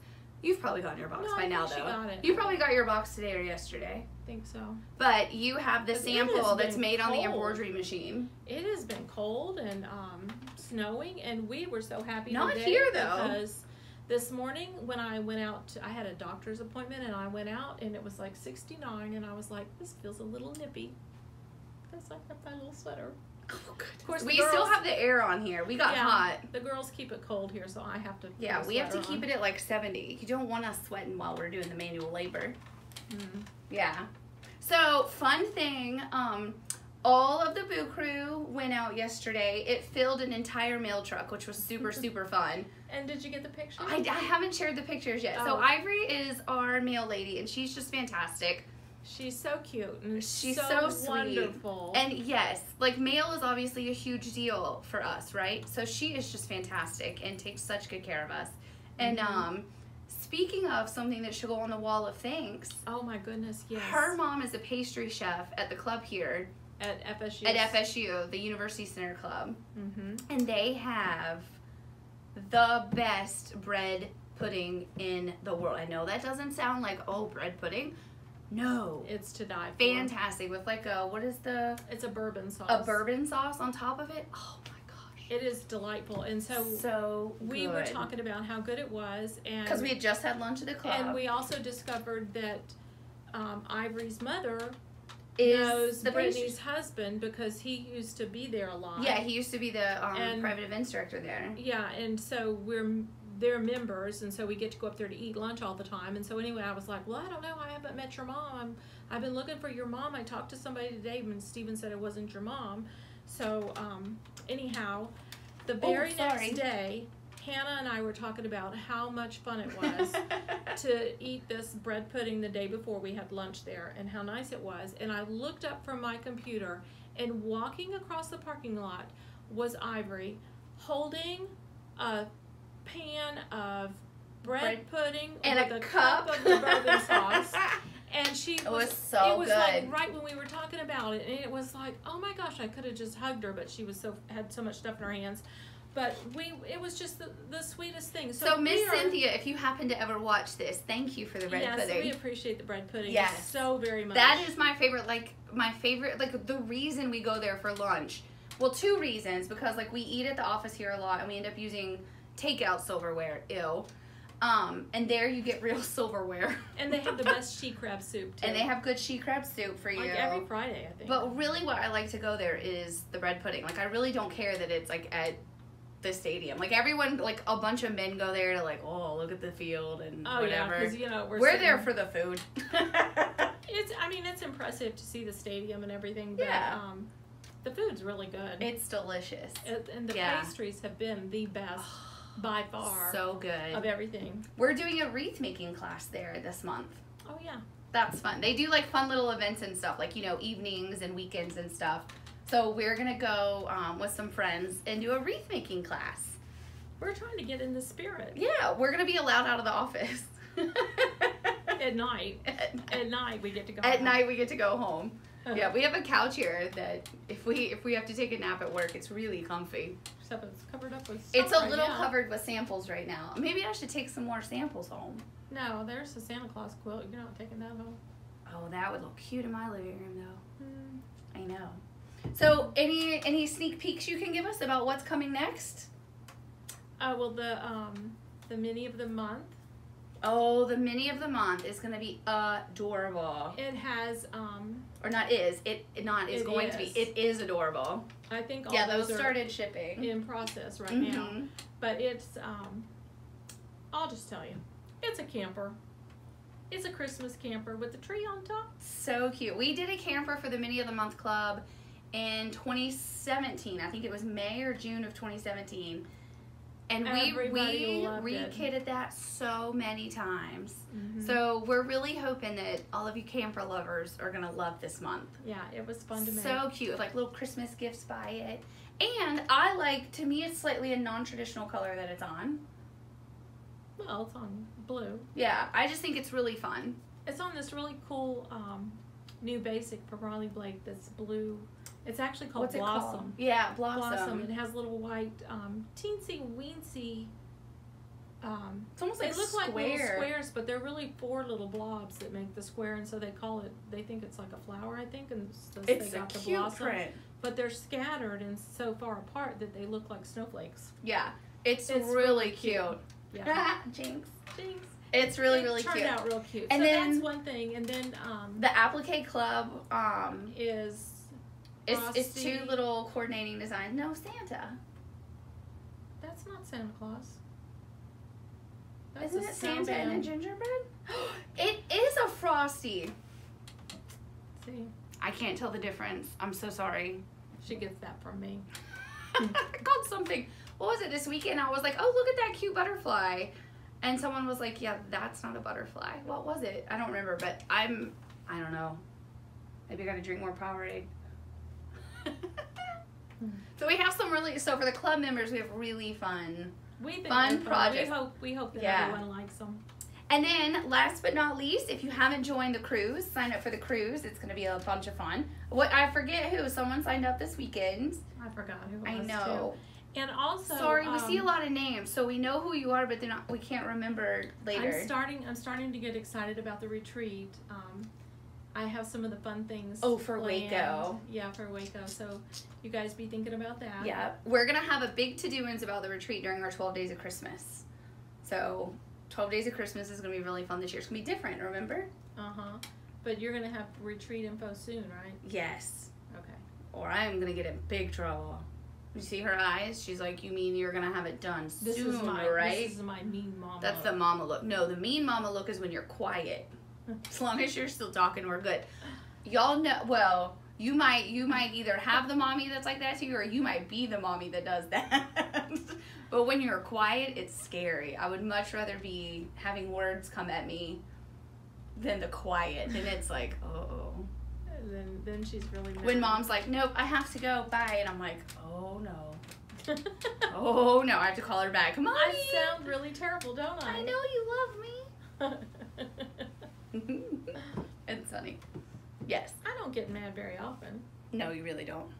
You've probably gotten your box No, by I now, think she though. got it. You probably got your box today or yesterday. I think so. But you have the But it sample has that's been made on the cold. embroidery machine. It has been cold and snowing, and we were so happy Not today here, though. because this morning when I went out, I had a doctor's appointment, and I went out, and it was like 69, and I was like, this feels a little nippy. Because I have my little sweater. Oh, good. Of course, We the still girls- have the air on here. We got hot. The girls keep it cold here, so I have to. Yeah, we have to keep it at like 70. You don't want us sweating while we're doing the manual labor. Mm. Yeah. So, fun thing, all of the Boo Crew went out yesterday. It filled an entire mail truck, which was super, super fun. And did you get the picture? I haven't shared the pictures yet. So, Oh. Ivory is our mail lady, and she's just fantastic. She's so cute and She's so sweet. wonderful. And yes, like mail is obviously a huge deal for us, right? So she is just fantastic and takes such good care of us. And speaking of something that should go on the wall of thanks, oh my goodness, yes. her mom is a pastry chef at the club here at FSU. At FSU, the University Center Club. Mm-hmm. And they have the best bread pudding in the world. I know that doesn't sound like, oh, bread pudding. No. It's to die for. Fantastic. With like a, what is the? It's a bourbon sauce. A bourbon sauce on top of it. Oh my gosh. It is delightful. And so we were talking about how good it was. And because we had just had lunch at the club. And we also discovered that Ivory's mother knows Brittany's husband because he used to be there a lot. Yeah, he used to be the private events director there. Yeah, and so they're members, and so we get to go up there to eat lunch all the time. And so anyway, I was like, well, I don't know, I haven't met your mom. I've been looking for your mom. I talked to somebody today when Steven said it wasn't your mom. So anyhow, the very next day, Hannah and I were talking about how much fun it was to eat this bread pudding the day before we had lunch there and how nice it was. And I looked up from my computer, and walking across the parking lot was Ivory holding a pan of bread pudding and with a cup of the bourbon sauce. And it was so good. Like right when we were talking about it, and it was like, oh my gosh, I could have just hugged her, but she was had so much stuff in her hands. But it was just the sweetest thing. So Miss Cynthia, if you happen to ever watch this, thank you for the bread pudding. Yes, we appreciate the bread pudding. Yes. So very much. That is my favorite, like the reason we go there for lunch. Well, two reasons, because like we eat at the office here a lot and we end up using takeout silverware. Ew. And there you get real silverware. And they have the best she crab soup too. And they have good she crab soup for you. Like every Friday, I think. But really what I like to go there is the bread pudding. Like I really don't care that it's like at the stadium. Like everyone, like a bunch of men go there to like, oh, look at the field and whatever. Yeah, 'cause, you know, we're there for the food. It's impressive to see the stadium and everything, but the food's really good. It's delicious. And the pastries have been the best by far. So good. Of everything. We're doing a wreath making class there this month. Oh yeah. That's fun. They do like fun little events and stuff, like, you know, evenings and weekends and stuff. So we're going to go with some friends and do a wreath making class. We're trying to get in the spirit. Yeah, we're going to be allowed out of the office. At night. At night we get to go home. At home. night we get to go home. Yeah, we have a couch here that if we have to take a nap at work, it's really comfy. Except it's covered up with stuff. It's a little covered with samples right now. Maybe I should take some more samples home. No, there's a Santa Claus quilt. You're not taking that home. Oh, that would look cute in my living room though. I know. So, any sneak peeks you can give us about what's coming next? Well, the mini of the month. Oh, the mini of the month is going to be adorable. It has or not is it not is it going is. To be it is adorable. I think all those started shipping in process right now. But it's I'll just tell you, it's a camper. It's a Christmas camper with a tree on top. So cute. We did a camper for the Mini of the Month Club in 2017. I think it was May or June of 2017. And we rekitted that so many times. So we're really hoping that all of you camper lovers are going to love this month. Yeah, it was fun to make. So cute. Like little Christmas gifts by it. And to me, it's slightly a non-traditional color that it's on. Well, it's on blue. Yeah, I just think it's really fun. It's on this really cool new basic from Riley Blake that's blue. It's actually called Blossom. Called? Yeah, Blossom. It has little white, teensy weensy. It's almost like they look like little squares, but they're really 4 little blobs that make the square, and so they call it. They think it's like a flower, I think, and so it's they got a the cute blossom. print. But they're scattered and so far apart that they look like snowflakes. Yeah, it's really cute. Yeah. Jinx. It's really cute. It turned out real cute. And so then that's one thing. And then the Applique Club is it's 2 little coordinating designs. No, Santa. That's not Santa Claus. Isn't it Santa and a gingerbread? It is a Frosty. See, I can't tell the difference. I'm so sorry. She gets that from me. I called something. What was it this weekend? I was like, oh, look at that cute butterfly. And someone was like, yeah, that's not a butterfly. What was it? I don't remember, but I'm I don't know. Maybe I gotta drink more Powerade. So we have some so for the club members, we have really fun projects. We hope that everyone likes them. And then, last but not least, if you haven't joined the cruise, sign up for the cruise. It's going to be a bunch of fun. I forget who. Someone signed up this weekend. I forgot who it was. I know. Too. And also, sorry, we see a lot of names, so we know who you are, but we can't remember later. I'm starting to get excited about the retreat. I have some of the fun things. Oh, for Waco. Yeah, for Waco. So you guys be thinking about that. Yeah, we're gonna have a big to-do-ins about the retreat during our 12 days of Christmas. So 12 days of Christmas is gonna be really fun this year. It's gonna be different. Remember? But you're gonna have retreat info soon, right? Yes. Okay. Or I'm gonna get in big trouble. You see her eyes? She's like, you mean you're gonna have it done soon, right? This is my mean mama. That's the mama look. No, the mean mama look is when you're quiet. As long as you're still talking, we're good. Y'all know, well, you might either have the mommy that's like that to you, or you might be the mommy that does that. But when you're quiet, it's scary. I would much rather be having words come at me than the quiet. Then it's like, oh. Then she's really mad. When mom's like, nope, I have to go, bye. And I'm like, oh no. Oh no, I have to call her back. Come on. I sound really terrible, don't I? I know you love me. It's funny. Yes. I don't get mad very often. No, you really don't.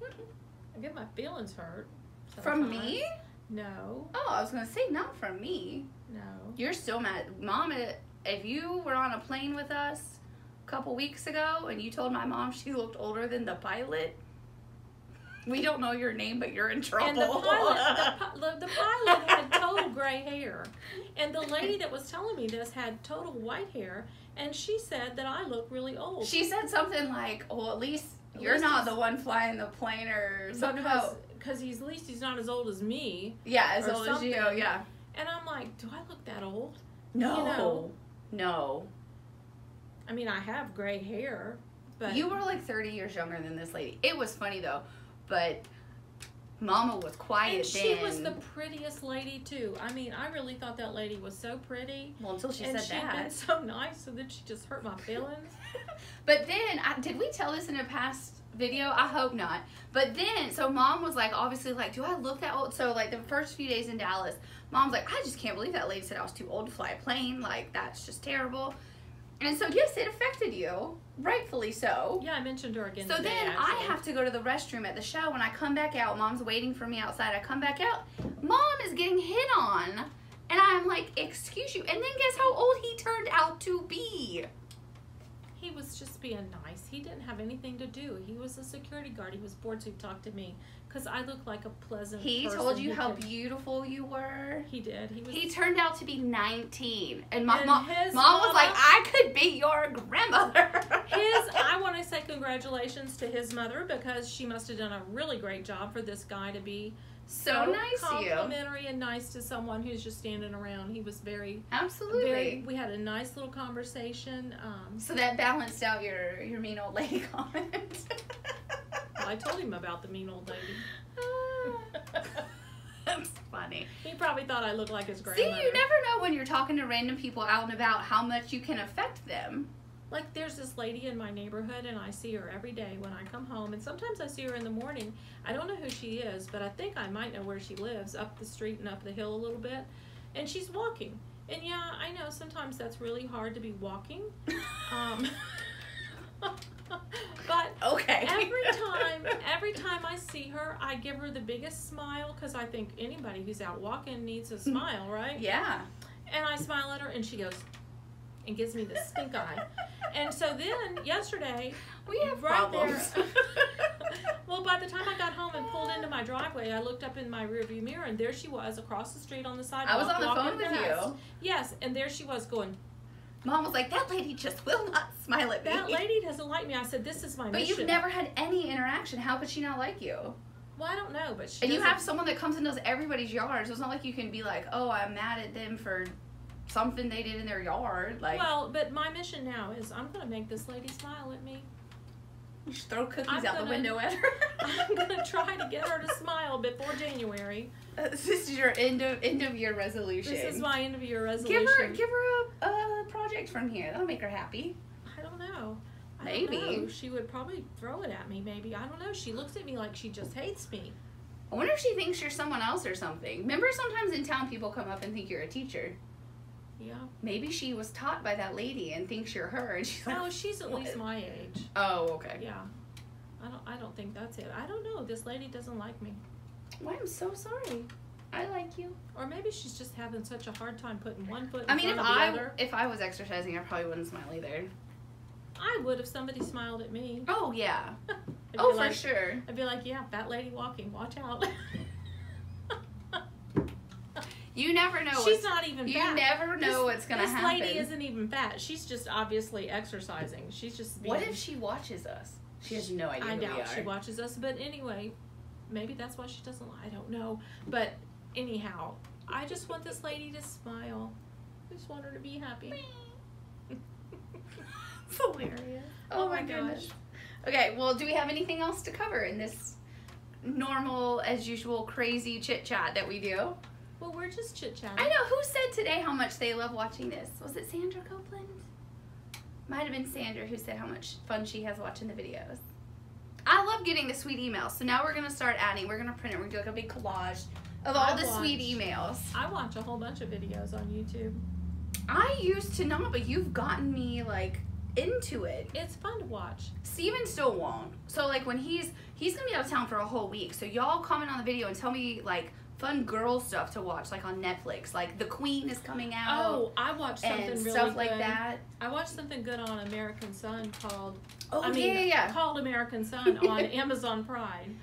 I get my feelings hurt. Sometimes. From me? No. Oh, I was going to say not from me. No. You're still mad. Mom, if you were on a plane with us a couple weeks ago and you told my mom she looked older than the pilot, we don't know your name, but you're in trouble. And the pilot had total gray hair. And the lady that was telling me this had total white hair. And she said that I look really old. She said something like, well, at least you're not the one flying the plane or something. Because at least he's not as old as me. Yeah, as old as you, yeah. And I'm like, do I look that old? No. You know? No. I mean, I have gray hair. But you were like 30 years younger than this lady. It was funny, though. But Mama was quiet and she then. was the prettiest lady, too. I mean, I really thought that lady was so pretty. Well, until she said that. And she'd been so nice, so then she just hurt my feelings. But then, did we tell this in a past video? I hope not. But then, so Mom was like, obviously, like, do I look that old? So, like, the first few days in Dallas, Mom's like, I just can't believe that lady said I was too old to fly a plane. Like, that's just terrible. And so, yes, it affected you. Rightfully so. Yeah, I mentioned her again So today, then actually. I have to go to the restroom at the show. When I come back out, Mom's waiting for me outside. I come back out. Mom is getting hit on. And I'm like, excuse you. And then guess how old he turned out to be? He was just being nice. He didn't have anything to do. He was a security guard. He was bored to talk to me because I look like a pleasant person. He told you how beautiful you were. He did. He turned out to be 19. And Mom mama was like, I could be your grandmother. I want to say congratulations to his mother because she must have done a really great job for this guy to be so nice to you. Complimentary and nice to someone who's just standing around. He was absolutely. We had a nice little conversation. So that balanced out your mean old lady comment. Well, I told him about the mean old lady. That's funny. He probably thought I looked like his grandmother. See, you never know when you're talking to random people out and about how much you can affect them. Like, there's this lady in my neighborhood, and I see her every day when I come home. And sometimes I see her in the morning. I don't know who she is, but I think I might know where she lives, up the street and up the hill a little bit. And she's walking. And, yeah, I know sometimes that's really hard to be walking. But okay. every time I see her, I give her the biggest smile because I think anybody who's out walking needs a smile, right? Yeah. And I smile at her, and she goes and gives me the stink eye. And so then yesterday, we have problems. There. Well, by the time I got home and pulled into my driveway, I looked up in my rearview mirror, and there she was across the street on the sidewalk. I was on the phone with you. Yes, and there she was going. Mom was like, that lady just will not smile at me. That lady doesn't like me. I said, this is my mission. But you've never had any interaction. How could she not like you? Well, I don't know, but she And you have someone that comes and does everybody's yard, so it's not like you can be like, oh, I'm mad at them for something they did in their yard. Like, well, but my mission now is I'm going to make this lady smile at me. You should throw cookies out the window at her. I'm going to try to get her to smile before January. This is your end of year resolution. This is my end of year resolution. Give her a project from here. That'll make her happy. I don't know. Maybe. I don't know. She would probably throw it at me, maybe. I don't know. She looks at me like she just hates me. I wonder if she thinks you're someone else or something. Remember sometimes in town people come up and think you're a teacher? Yeah. Maybe she was taught by that lady and thinks you're her. And she's like, No, she's at least my age. Oh, okay. Yeah. I don't think that's it. I don't know. This lady doesn't like me. Well, I'm so sorry. I like you. Or maybe she's just having such a hard time putting one foot in I mean, front of the other. if I was exercising, I probably wouldn't smile either. I would if somebody smiled at me. Oh, yeah. I'd Oh, be for like, sure. I'd be like, yeah, fat lady walking. Watch out. You never know. She's not even fat. You never know what's going to happen. This lady isn't even fat. She's just obviously exercising. She's just being... What if she watches us? She has no idea I who we doubt are. she watches us. But anyway, maybe that's why she doesn't. I don't know. But anyhow, I just want this lady to smile. I just want her to be happy. It's hilarious. Oh my gosh. Okay, well, do we have anything else to cover in this normal, as usual, crazy chit-chat that we do? Well, we're just chit-chatting. I know. Who said today how much they love watching this? Was it Sandra Copeland? Might have been Sandra who said how much fun she has watching the videos. I love getting the sweet emails. So now we're going to start adding. We're going to print it. We're going to do like a big collage of all the sweet emails. I watch a whole bunch of videos on YouTube. I used to not, but you've gotten me, like, into it. It's fun to watch. Steven still won't. So, like, when he's going to be out of town for a whole week. So y'all comment on the video and tell me, like, fun girl stuff to watch, like on Netflix. Like The Queen is coming out. Oh, I watched something and really stuff good. like that. I watched something good on American Son called. Yeah. Called American Son on Amazon Prime.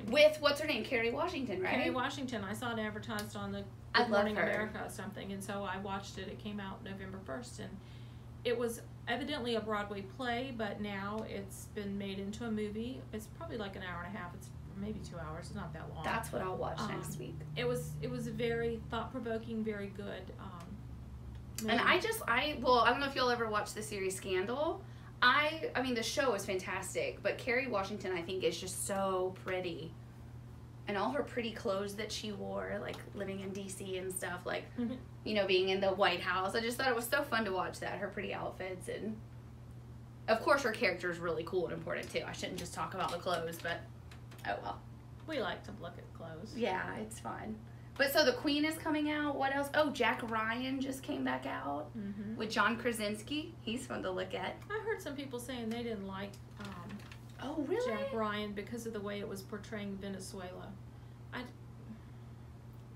With what's her name, Kerry Washington, right? Kerry Washington. I saw it advertised on the I Good love Morning her. America or something, and so I watched it. It came out November 1st, and it was evidently a Broadway play, but now it's been made into a movie. It's probably like an hour and a half. It's maybe 2 hours. It's not that long. That's what I'll watch next week. It was very thought-provoking, very good. And I don't know if you'll ever watch the series Scandal. I mean, the show is fantastic, but Kerry Washington, I think, is just so pretty. And all her pretty clothes that she wore, like living in D.C. and stuff, like, you know, being in the White House. I just thought it was so fun to watch that, her pretty outfits. And, of course, her character is really cool and important, too. I shouldn't just talk about the clothes, but, oh well. We like to look at clothes. Yeah, it's fun. But so The Queen is coming out. What else? Oh, Jack Ryan just came back out with John Krasinski. He's fun to look at. I heard some people saying they didn't like oh, really? Jack Ryan because of the way it was portraying Venezuela.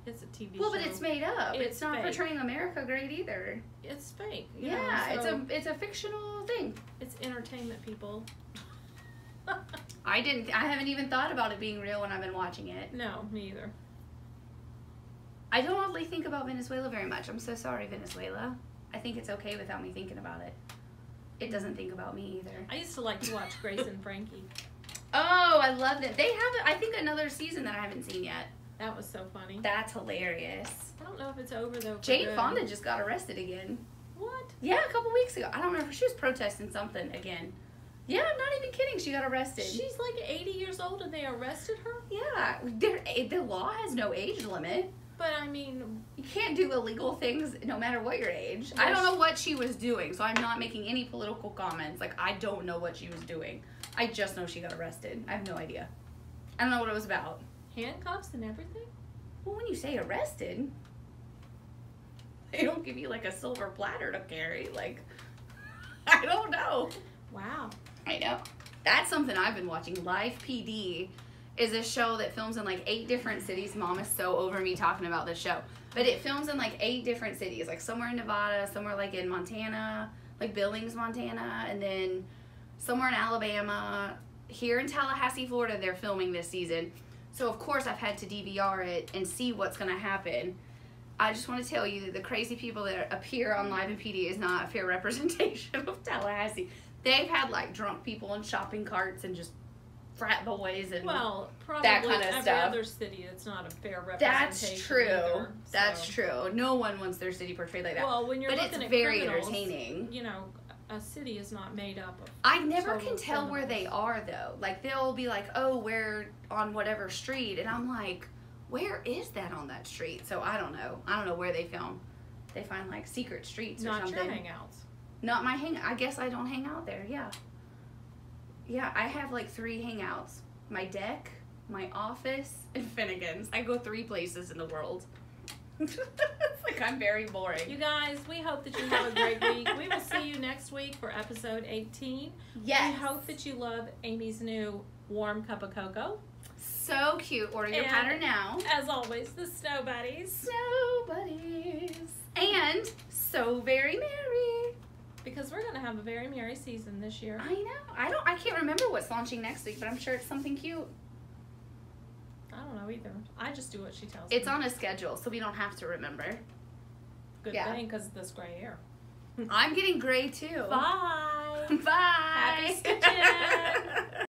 It's a TV show. Well, but it's made up. It's not fake. portraying America great either. It's fake. Yeah, so it's a fictional thing. it's entertainment, people. I haven't even thought about it being real when I've been watching it. No, me either. I don't really think about Venezuela very much. I'm so sorry, Venezuela. I think it's okay without me thinking about it. It doesn't think about me either. I used to like to watch Grace and Frankie. Oh, I loved it. They have, I think, another season that I haven't seen yet. That was so funny. That's hilarious. I don't know if it's over though. Jane Fonda just got arrested again. What? Yeah, a couple weeks ago. I don't remember. She was protesting something again. Yeah, I'm not even kidding. She got arrested. She's like 80 years old and they arrested her? Yeah. The law has no age limit. But I mean, You can't do illegal things no matter what your age. I don't know what she was doing, so I'm not making any political comments. Like, I don't know what she was doing. I just know she got arrested. I have no idea. I don't know what it was about. handcuffs and everything? Well, when you say arrested, they don't give you like a silver platter to carry. Like, I don't know. Wow. I know. That's something I've been watching. Live PD is a show that films in like 8 different cities. Mom is so over me talking about this show. But it films in like 8 different cities. Like somewhere in Nevada, somewhere like in Montana, like Billings, Montana, and then somewhere in Alabama. Here in Tallahassee, Florida, they're filming this season. So of course I've had to DVR it and see what's going to happen. I just want to tell you that the crazy people that appear on Live and PD is not a fair representation of Tallahassee. They've had like drunk people in shopping carts and just frat boys and probably that kind of every stuff. other city, it's not a fair representation. That's true. Either, That's true. No one wants their city portrayed like that. Well, when you're but looking it's at very criminals, entertaining. You know, a city is not made up of. I never total can tell where they criminals. are though. Like they'll be like, "Oh, we're on whatever street," and I'm like, "Where is that on that street?" So I don't know. I don't know where they film. They find like secret streets or Not something. your hangouts. Not my I guess I don't hang out there. Yeah. Yeah, I have like 3 hangouts. My deck, my office, and Finnegan's. I go 3 places in the world. It's like I'm very boring. You guys, we hope that you have a great week. We will see you next week for episode 18. Yes. We hope that you love Amy's new warm cup of cocoa. So cute. Order your And pattern now. As always, the Snow Buddies. Snow Buddies. And so very merry. Because we're going to have a very merry season this year. I know. I can't remember what's launching next week, but I'm sure it's something cute. I don't know either. I just do what she tells me. It's on a schedule, so we don't have to remember. Good thing, because of this gray hair. I'm getting gray too. Bye. Bye. Happy stitching.